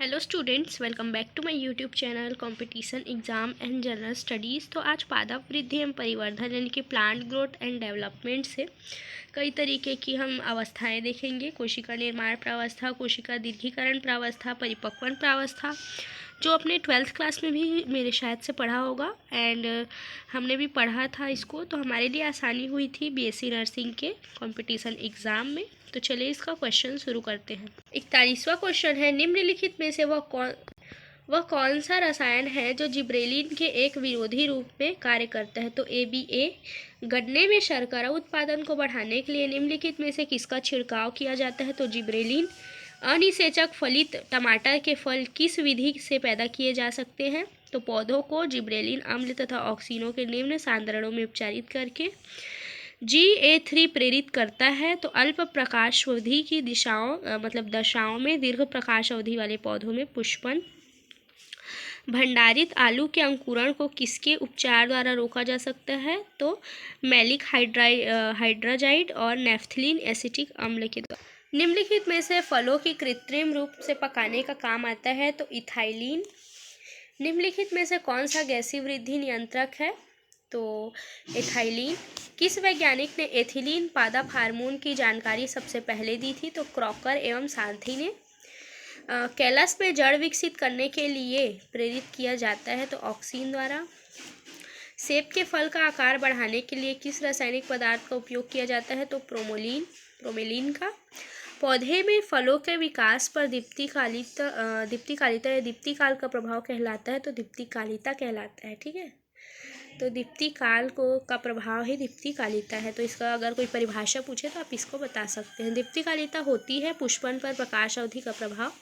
Hello students, welcome back to my YouTube channel competition exam and general studies. तो आज पादप वृद्धि एवं परिवर्धन यानी कि प्लांट ग्रोथ एंड डेवलपमेंट से कई तरीके की हम अवस्थाएं देखेंगे। कोशिका निर्माण प्रावस्था, कोशिका दीर्घीकरण प्रावस्था, परिपक्वन प्रावस्था, जो अपने 12th क्लास में भी मेरे शायद से पढ़ा होगा एंड हमने भी पढ़ा था इसको, तो हमारे लिए आसानी हुई थी बीएससी नर्सिंग के कंपटीशन एग्ज़ाम में। तो चलिए इसका क्वेश्चन शुरू करते हैं। 41वां क्वेश्चन है, निम्नलिखित में से वह कौन सा रसायन है जो जिब्रेलिन के एक विरोधी रूप में कार्य करता है। तो ए गन्ने में शर्करा उत्पादन को बढ़ाने के लिए निम्नलिखित में से किसका छिड़काव किया जाता है। तो जिब्रेलिन। अनिषेचक फलित टमाटर के फल किस विधि से पैदा किए जा सकते हैं। तो पौधों को जिब्रेलिन अम्ल तथा ऑक्सीनों के निम्न सांद्रणों में उपचारित करके। GA3 प्रेरित करता है। तो अल्प प्रकाश अवधि की दशाओं में दीर्घ प्रकाश अवधि वाले पौधों में पुष्पन। भंडारित आलू के अंकुरण को किसके उपचार द्वारा रोका जा सकता है। तो मैलिक हाइड्राजाइड और नेफ्थलीन एसिटिक अम्ल के द्वारा। निम्नलिखित में से फलों की कृत्रिम रूप से पकाने का काम आता है। तो इथाइलिन। निम्नलिखित में से कौन सा गैसीय वृद्धि नियंत्रक है। तो एथाइलिन। किस वैज्ञानिक ने एथिलीन पादप हार्मोन की जानकारी सबसे पहले दी थी। तो क्रॉकर एवं सांथी ने। कैलस में जड़ विकसित करने के लिए प्रेरित किया जाता है। तो ऑक्सीन द्वारा। सेब के फल का आकार बढ़ाने के लिए किस रासायनिक पदार्थ का उपयोग किया जाता है। तो प्रोमेलिन का। पौधे में फलों के विकास पर दीप्तिकाल का प्रभाव कहलाता है। तो दीप्तिकालिता कहलाता है। ठीक है, तो दीप्तिकाल का प्रभाव ही दीप्तिकालिता है। तो इसका अगर कोई परिभाषा पूछे तो आप इसको बता सकते हैं। दीप्तिकालिता होती है पुष्पन पर प्रकाश अवधि का प्रभाव।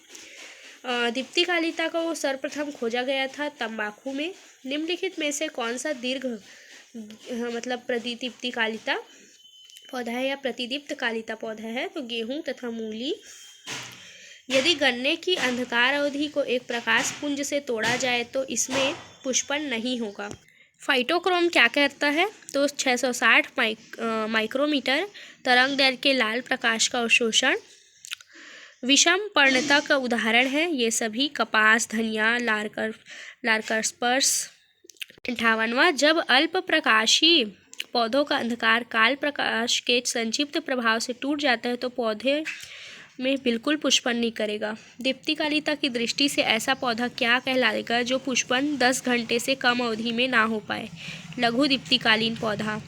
दीप्तिकालिता को सर्वप्रथम खोजा गया था तंबाकू में। निम्नलिखित में से कौन सा प्रतिदीप्तिकालिता पौधा है या प्रतिदीप्तकालिता पौधा है। तो गेहूं तथा मूली। यदि गन्ने की अंधकार अवधि को एक प्रकाश पुंज से तोड़ा जाए तो इसमें पुष्पन नहीं होगा। फाइटोक्रोम क्या कहता है। तो 660 माइक्रोमीटर तरंगदैर्घ्य के लाल प्रकाश का अवशोषण विषम पर्णता का उदाहरण है। ये सभी कपास, धनिया, लार्कस्पर्स। 58वां, जब अल्प प्रकाशी पौधों का अंधकार काल प्रकाश के संक्षिप्त प्रभाव से टूट जाता है तो पौधे में बिल्कुल पुष्पन नहीं करेगा। दीप्तिकालिता की दृष्टि से ऐसा पौधा क्या कहलाएगा जो पुष्पन 10 घंटे से कम अवधि में ना हो पाए। लघु दीप्तिकालीन पौधा।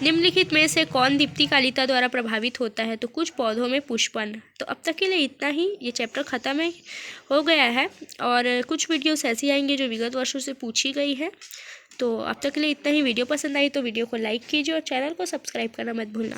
निम्नलिखित में से कौन दीप्तिकालिता द्वारा प्रभावित होता है। तो कुछ पौधों में पुष्पन। तो अब तक के लिए इतना ही, ये चैप्टर ख़त्म हो गया है और कुछ वीडियोस ऐसी आएंगी जो विगत वर्षों से पूछी गई है। तो अब तक के लिए इतना ही। वीडियो पसंद आई तो वीडियो को लाइक कीजिए और चैनल को सब्सक्राइब करना मत भूलना।